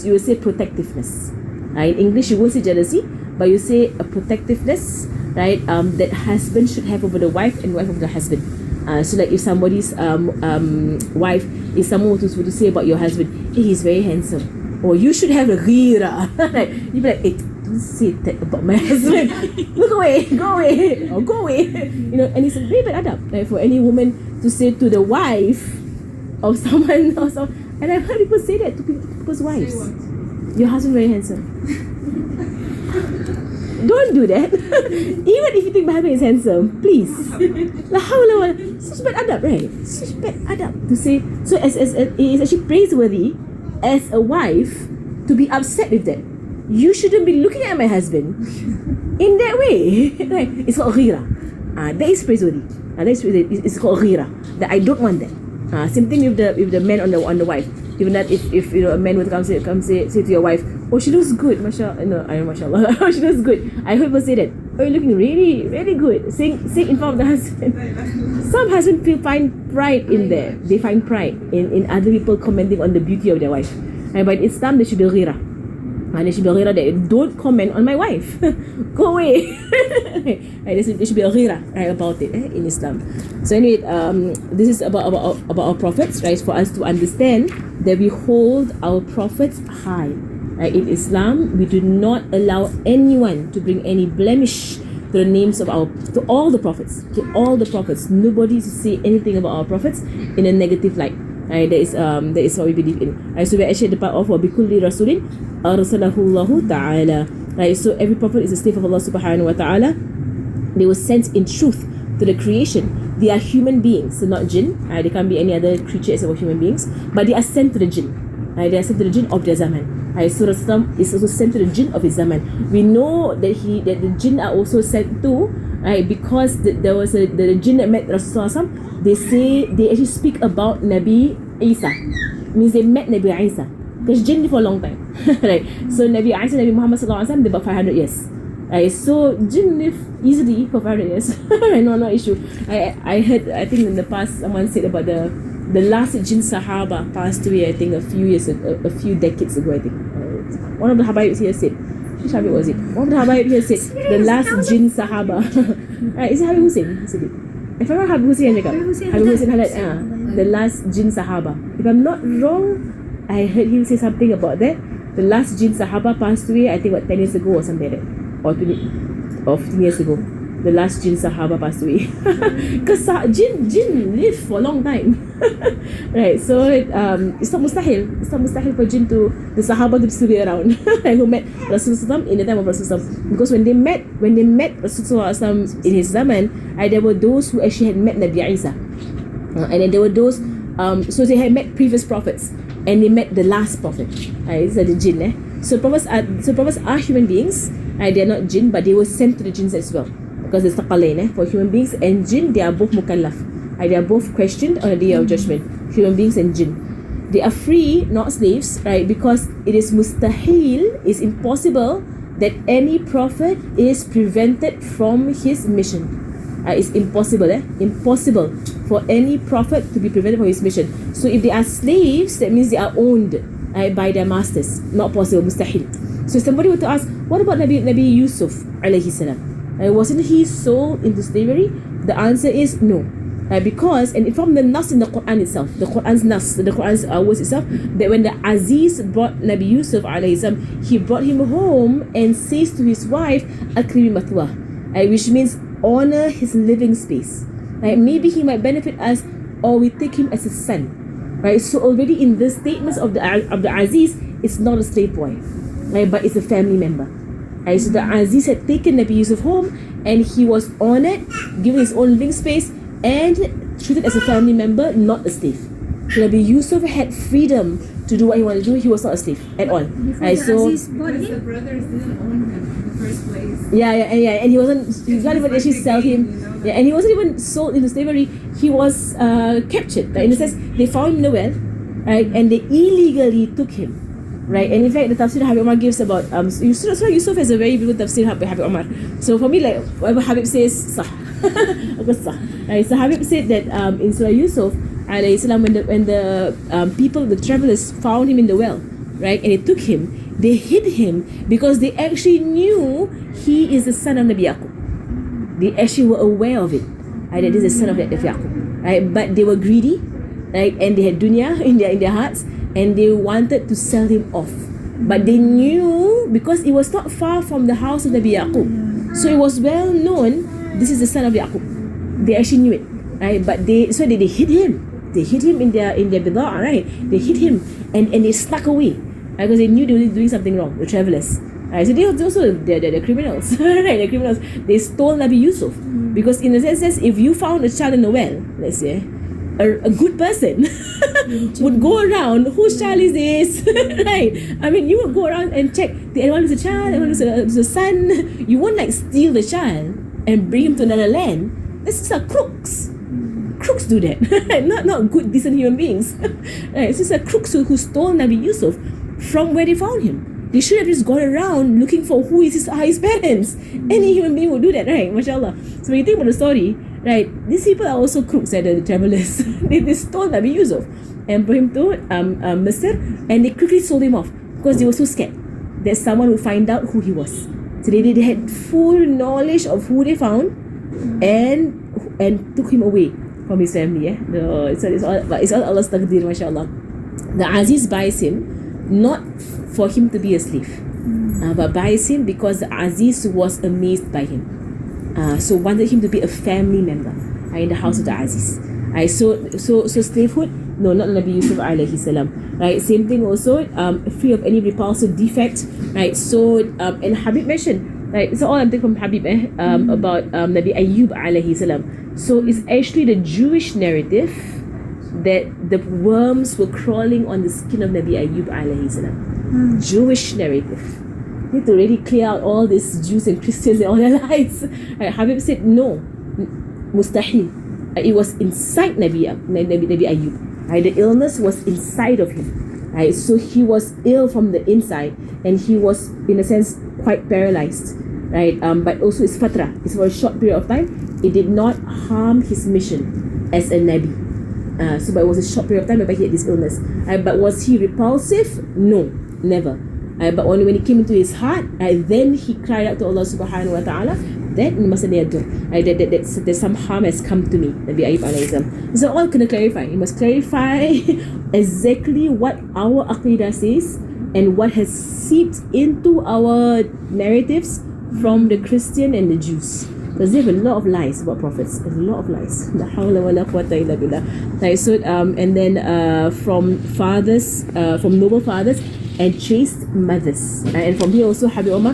you will say protectiveness. In English you won't say jealousy, but you say a protectiveness, right? That husband should have over the wife and wife over the husband. So like if somebody's wife is someone who to say about your husband, hey, he's very handsome, or you should have a ghira. Like, you be like, hey, don't say that about my husband. Look away, go away, or go away. You know, and it's a very bad adab, like, for any woman to say to the wife of someone or some. And I've heard people say that to people's wives. Your husband very handsome. Don't do that. Even if you think my husband is handsome, please. Such bad adab, right? Such bad adab to say. So as it is actually praiseworthy as a wife to be upset with that. You shouldn't be looking at my husband in that way. Right? It's called ghira. That is praiseworthy. It's called ghira. That I don't want that. Same thing with the man on the wife. Even that if you know a man would come say to your wife, oh, she looks good, mashallah. No, I mashallah. She looks good. I heard people say that. Oh, you're looking really, really good. Saying in front of the husband. Some husbands find pride in that. They find pride in other people commenting on the beauty of their wife. But in Islam, there should be ghira. There should be ghira that don't comment on my wife. Go away. There should be a ghira, right, about it in Islam. So anyway, this is about our prophets, right? For us to understand that we hold our prophets high. Right? In Islam, we do not allow anyone to bring any blemish to the names of to all the prophets. Nobody to say anything about our prophets in a negative light. Right? That is what we believe in. Right? So we're actually the part of bikulli rasulin arsalahullahu ta'ala. Right? So every prophet is a slave of Allah subhanahu wa ta'ala. They were sent in truth to the creation. They are human beings, so not jinn. They can't be any other creature except for human beings. But they are sent to the jinn. They are sent to the jinn of their zaman. So Rasulullah is also sent to the jinn of his zaman. We know that the jinn are also sent to, right? Because there was the jinn that met Rasulullah. They actually speak about Nabi Isa. It means they met Nabi Isa. Because jinn lived for a long time. Right? So Nabi Isa, Nabi Muhammad sallallahu alaihi wasallam, about 500 years. So jinn live easily for 500 years. No issue. I heard, I think in the past someone said about the last jinn Sahaba passed away, I think a few decades ago, I think. One of the Habayibs here said, which Habib was it? One of the Habayibs here said, the last jinn Sahaba. Is it Habib Hussein? He said it. If I'm not Habib Hussein, Habib Hussein Halad, the last jinn Sahaba. If I'm not wrong, I heard him say something about that. The last jinn Sahaba passed away, I think 10 years ago or something like that. Or 15 years ago. The last jinn Sahaba passed away. Because jinn live for a long time. Right, so it's not mustahil. It's not mustahil for the Sahaba to still be around. Who met Rasulullah in the time of Rasulullah. Because when they met Rasulullah in his zaman, there were those who actually had met Nabi Isa. And then there were those, so they had met previous prophets. and they met the last prophet. These are the jinn. So prophets are human beings. They are not jinn, but they were sent to the jinns as well. Because it's thaqalain. For human beings and jinn, they are both mukallaf. They are both questioned on the day of judgment. Human beings and jinn. They are free, not slaves, right? Because it is mustahil, it's impossible that any prophet is prevented from his mission. It's impossible, impossible for any prophet to be prevented from his mission. So if they are slaves, that means they are owned by their masters. Not possible, mustahil. So somebody were to ask, what about Nabi Yusuf alayhi salam? Wasn't he sold into slavery? The answer is no. Because, and from the nas in the Quran itself, the Quran's words itself, that when the Aziz brought Nabi Yusuf alayhi salam, he brought him home and says to his wife, Akrimi Matwa, which means honor his living space. Maybe he might benefit us, or we take him as a son. Right? So already in the statements of the Aziz, it's not a slave boy, but it's a family member. So the Aziz had taken Nabi Yusuf home, and he was honored, given his own living space, and treated as a family member, not a slave. So Nabi Yusuf had freedom to do what he wanted to do. He was not a slave at all. So Because the brothers didn't own him in the first place. and he not even actually sell him. Yeah, and he wasn't even sold into slavery. He was captured. In a sense, they found him in the well, right, and they illegally took him. Right, and in fact, the tafsir Habib Omar gives about Surah Yusuf has a very beautiful tafsir Habib Omar. So for me, like whatever Habib says, sah. Right, so Habib said that in Surah Yusuf, alayhi salam, when the people, the travelers, found him in the well, right, and they took him, they hid him because they actually knew he is the son of Nabi Yaqub. They actually were aware of it, right, that this is the son of Yaqub, right, but they were greedy, right, and they had dunya in their hearts, and they wanted to sell him off. But they knew, because it was not far from the house of Nabi Yaqub, so it was well known, this is the son of Yaqub. They actually knew it, right? But they hid him. They hid him in their bida'a, right? They hid him and they snuck away, right? Because they knew they were doing something wrong, the travelers. Right? So they also they're criminals, right? They're criminals. They stole Nabi Yusuf because in a sense, if you found a child in a well, let's say, a good person would go around, whose child is this? Right? I mean, you would go around and check, did anyone lose a child? Anyone lose a son? You won't like steal the child and bring him to another land. This is crooks. Crooks do that. not good, decent human beings. Right? This is crooks who stole Nabi Yusuf from where they found him. They should have just gone around looking for who is his parents. Any human being would do that, right? MashaAllah. So when you think about the story, right, these people are also crooks, the travelers. they stole Nabi Yusuf and brought him to Misr, and they quickly sold him off because they were so scared that someone would find out who he was. So they had full knowledge of who they found and took him away from his family. It's all Allah's taqdeer, mashallah. The Aziz buys him not for him to be a slave, but buys him because the Aziz was amazed by him. So wanted him to be a family member in the house of the Aziz. So slavehood, no, not Nabi Yusuf alayhi salam. Right, same thing also, free of any repulsive defect. Right, so and Habib mentioned, right, so all I'm taking from Habib about Nabi Ayyub alayhi salam. So it's actually the Jewish narrative that the worms were crawling on the skin of Nabi Ayyub alayhi salam. Jewish narrative. Need to really clear out all these Jews and Christians and all their lies. Right, Habib said no, mustahil. It was inside Nabi Ayyub. Right, the illness was inside of him. Right, so he was ill from the inside, and he was in a sense quite paralyzed. Right, but also it's fatra. It's for a short period of time. It did not harm his mission as a Nabi. But it was a short period of time whereby he had this illness. But was he repulsive? No, never. But only when it came into his heart, then he cried out to Allah subhanahu wa ta'ala that that some harm has come to me, Nabi Ayyub alayhi salam. So all kena clarify. You must clarify exactly what our aqidah says and what has seeped into our narratives from the Christian and the Jews. Because they have a lot of lies about prophets. A lot of lies. La hawla wa la quwwata illa billah. Right, so and then from fathers, from noble fathers and chaste mothers. And from here also Habib Omar,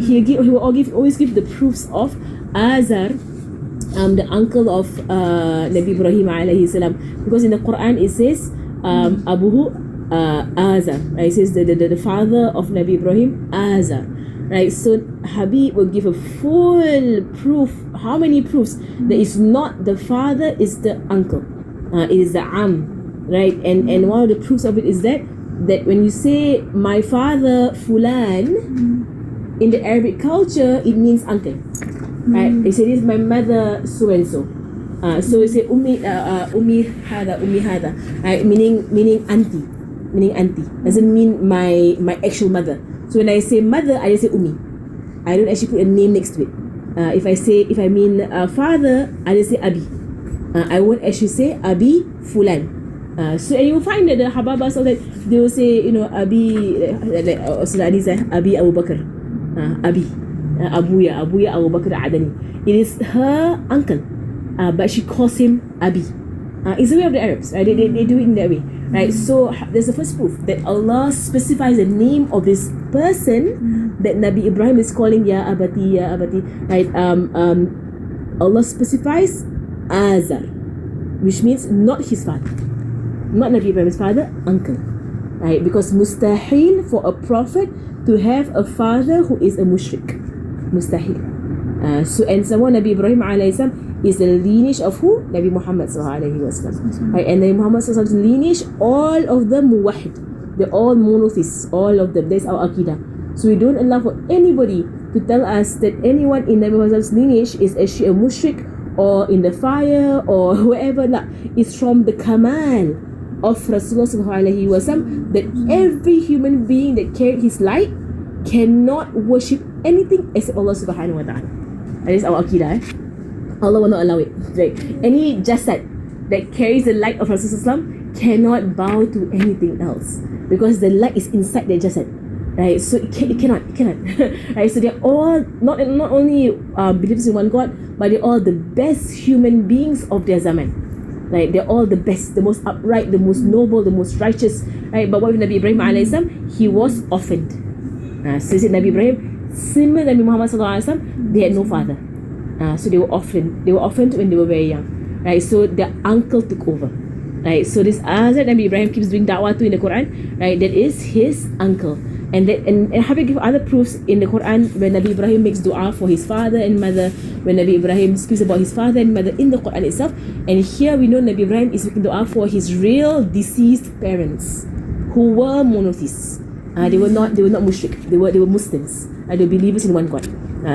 he will always give the proofs of Azar, the uncle of Nabi Ibrahim alayhi salam, because in the Quran it says Abuhu Azar, right? It says the father of Nabi Ibrahim, Azar, right? So Habib will give a full proof. How many proofs that it's not the father, is the uncle, it is the right? And one of the proofs of it is that when you say my father Fulan, in the Arabic culture it means uncle, right? They say this is my mother so and so. So you say ummi hada, right? Meaning auntie, doesn't mean my actual mother. So when I say mother, I just say ummi. I don't actually put a name next to it. If I mean father, I just say abi. I won't actually say abi fulan. So and you will find that the hababa, so that they will say, you know, abi, like Adi said, abi Abu Bakr, abi Abuya Abu Bakr Adani. It is her uncle, but she calls him abi. It's the way of the Arabs, right? They do it in that way, right? So there's the first proof that Allah specifies the name of this person that Nabi Ibrahim is calling ya abati, right? Allah specifies Azar, which means not his father, not Nabi Ibrahim's father, uncle, right? Because mustahil for a prophet to have a father who is a mushrik, mustahil. So and someone Nabi Ibrahim alayhi salam is the lineage of who? Nabi Muhammad sallallahu alayhi wasallam, right? And Nabi Muhammad sallallahu alayhi wasallam's lineage, all of them muwahid, they're all monotheists, all of them. That's our aqidah. So we don't allow for anybody to tell us that anyone in Nabi Muhammad's lineage is actually a mushrik or in the fire or whoever. Nah, it's from the kamal of Rasulullah sallallahu alayhi wasallam that every human being that carried his light cannot worship anything except Allah subhanahu wa ta'ala. That is our aqidah. Allah will not allow it. Right? Any jasad that carries the light of Rasulullah cannot bow to anything else because the light is inside the jasad. Right? So it cannot. Right? So they're all not only believers in one God, but they're all the best human beings of their zaman. Right? They're all the best, the most upright, the most noble, the most righteous. Right? But what with Nabi Ibrahim alayhi salam, he was orphaned. So is it Nabi Ibrahim, similar to Nabi Muhammad sallallahu alaihi wasallam, they had no father. So they were orphaned. They were orphaned when they were very young. Right? So their uncle took over. Right? So this Azar Nabi Ibrahim keeps doing da'wah to in the Quran. Right? That is his uncle. And Habib give other proofs in the Quran when Nabi Ibrahim makes dua for his father and mother, when Nabi Ibrahim speaks about his father and mother in the Quran itself. And here we know Nabi Ibrahim is making dua for his real deceased parents who were monotheists. They were not mushrik. They were Muslims. They were believers in one God.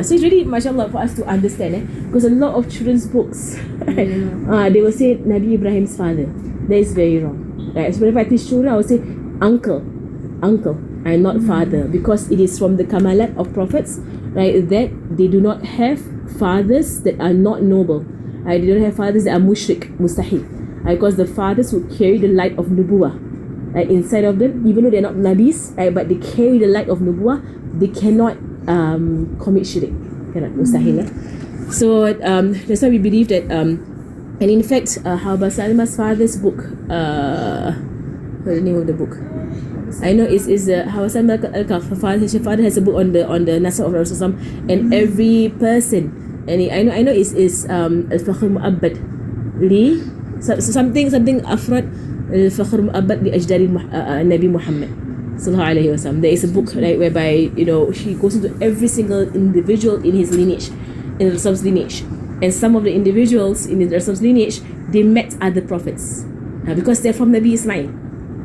So it's really, mashallah, for us to understand, because a lot of children's books, they will say Nabi Ibrahim's father. That is very wrong. Right? So if I teach children, I will say uncle, and not father, because it is from the kamalat of prophets, right? That they do not have fathers that are not noble. Right? They don't have fathers that are mushrik, mustahil. Right? Because the fathers will carry the light of nubuwah, right, inside of them, even though they're not nabis, right, but they carry the light of nubuwah. They cannot commit shirk, cannot, mustahil. So that's why we believe that and in fact Haba Salma's father's book, what's the name of the book? I know it's Haba Salma al-Kaf. Her father has a book on the nasab of Rasulullah, and every person, and I know it's al-Fakhr Mu'abbad li something afrad al-Fakhr Mu'abbad li ajdari Nabi Muhammad sallallahu alayhi wasallam. There is a book, right, whereby, you know, she goes into every single individual in his lineage, in Rasul's lineage, and some of the individuals in Rasul's lineage, they met other prophets because they're from Nabi Ismail,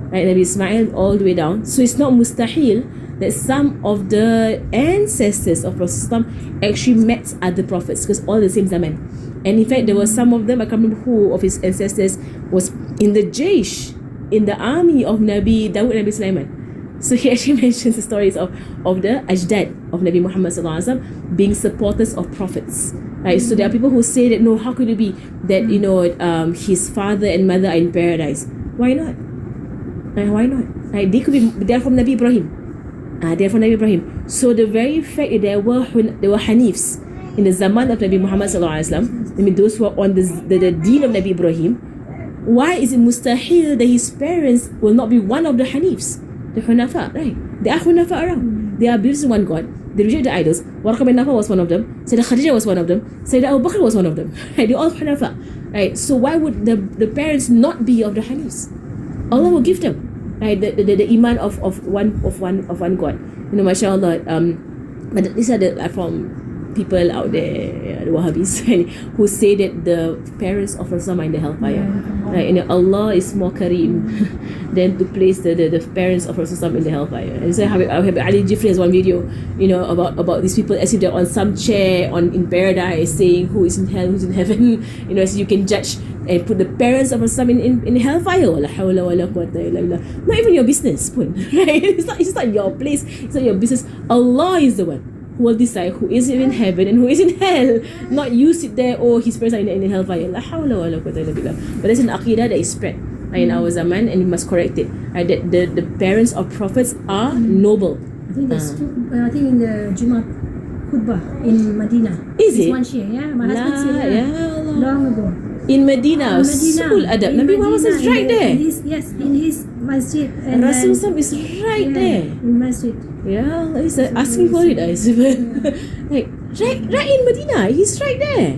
right? Nabi Ismail all the way down. So it's not mustahil that some of the ancestors of Rasulullah actually met other prophets, because all the same zaman. And in fact, there were some of them, I can't remember who of his ancestors was in the Jaysh, in the army of Nabi Dawud, Nabi Sulaiman. So he actually mentions the stories of the ajdad of Nabi Muhammad sallallahu alaihi wasallam being supporters of prophets. Right? So there are people who say that no, how could it be that, you know, his father and mother are in paradise? Why not? Why not? Right? They're from Nabi Ibrahim. They're from Nabi Ibrahim. So the very fact that there were Hanifs in the zaman of Nabi Muhammad sallallahu alaihi wasallam, I mean those who are on the deen of Nabi Ibrahim, why is it mustahil that his parents will not be one of the Hanifs? The Hunafa, right? There are Hunafa around. They are believers in one God. They reject the idols. Warqa bin Nawfal was one of them. Sayyidah Khadijah was one of them. Sayyidah Abu Bakr was one of them. Right? They're all Hunafa. Right? So why would the parents not be of the Hanifs? Allah will give them. right? The iman of one God. You know, mashallah. But these are from people out there, the Wahhabis, who say that the parents of Rasulullah are in the hellfire. Right? And Allah is more kareem than to place the parents of Rasulullah in the hellfire. And so Habib Ali Jifri has one video, you know, about these people as if they're on some chair in paradise, saying who is in hell, who's in heaven. You know, so you can judge and put the parents of Rasulullah in hellfire. Wala hawla wala quwwata illa billah. Not even your business, pun. Right? It's not your place. It's not your business. Allah is the one who will decide who is in heaven and who is in hell. Not you sit there, oh, his parents are in the hellfire. La hawla wa la quwwata illa billah. But there's an aqidah that is spread in our zaman, and you must correct it. That the parents of prophets are noble. I think that's true. I think in the Jummah khutbah in Medina. Is It's it? one share, yeah. My husband said Ya that Allah. long ago. In Medina, Sul Adab. In Nabi Muhammad is Medina, right there. In his masjid. And Rasul then- is right there. In masjid. Yeah, he's asking for it, I suppose. Like right in Medina, he's right there.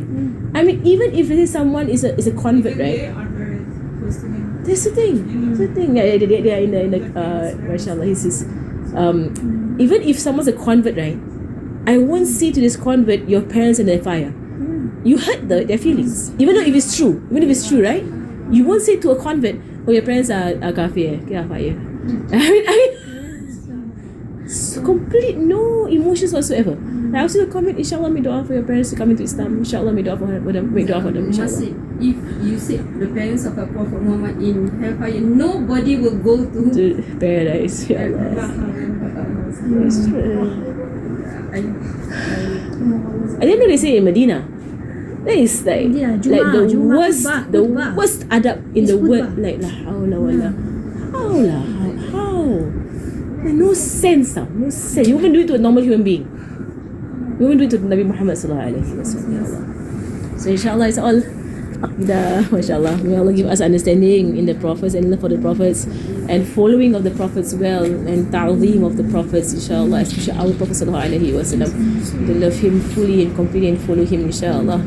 I mean, even if it is someone is a convert, Even right? they are very close to him. That's the thing. That's the thing. Yeah, they are in the mashallah. He's even if someone's a convert, right? I won't say to this convert, your parents in the fire. You hurt their feelings, even though if it's true, right? You won't say to a convert, oh, your parents are kafir, fire. I mean, so complete no emotions whatsoever. I also comment, inshallah, make dua for your parents to come into Islam. Inshallah, make dua for them. Make dua for them. Must Inshallah. say, if you say the parents of a Prophet Muhammad in hellfire, nobody will go to To paradise. Ya Allah. That's true. I I didn't know they say in Medina. That is like Medina, the Jummah, khutbah. worst adab in It's the world. khutbah. Like la hawla wala. How? No sense. No sense. You won't do it to a normal human being. You won't do it to Nabi Muhammad sallallahu alaihi wasallam. Ya Allah. So inshallah, it's all aqidah. MashaAllah. May Allah give us understanding in the prophets and love for the prophets and following of the prophets well and ta'zeem of the prophets, inshallah, especially our Prophet sallallahu alaihi wasallam, to love him fully and completely and follow him, inshallah.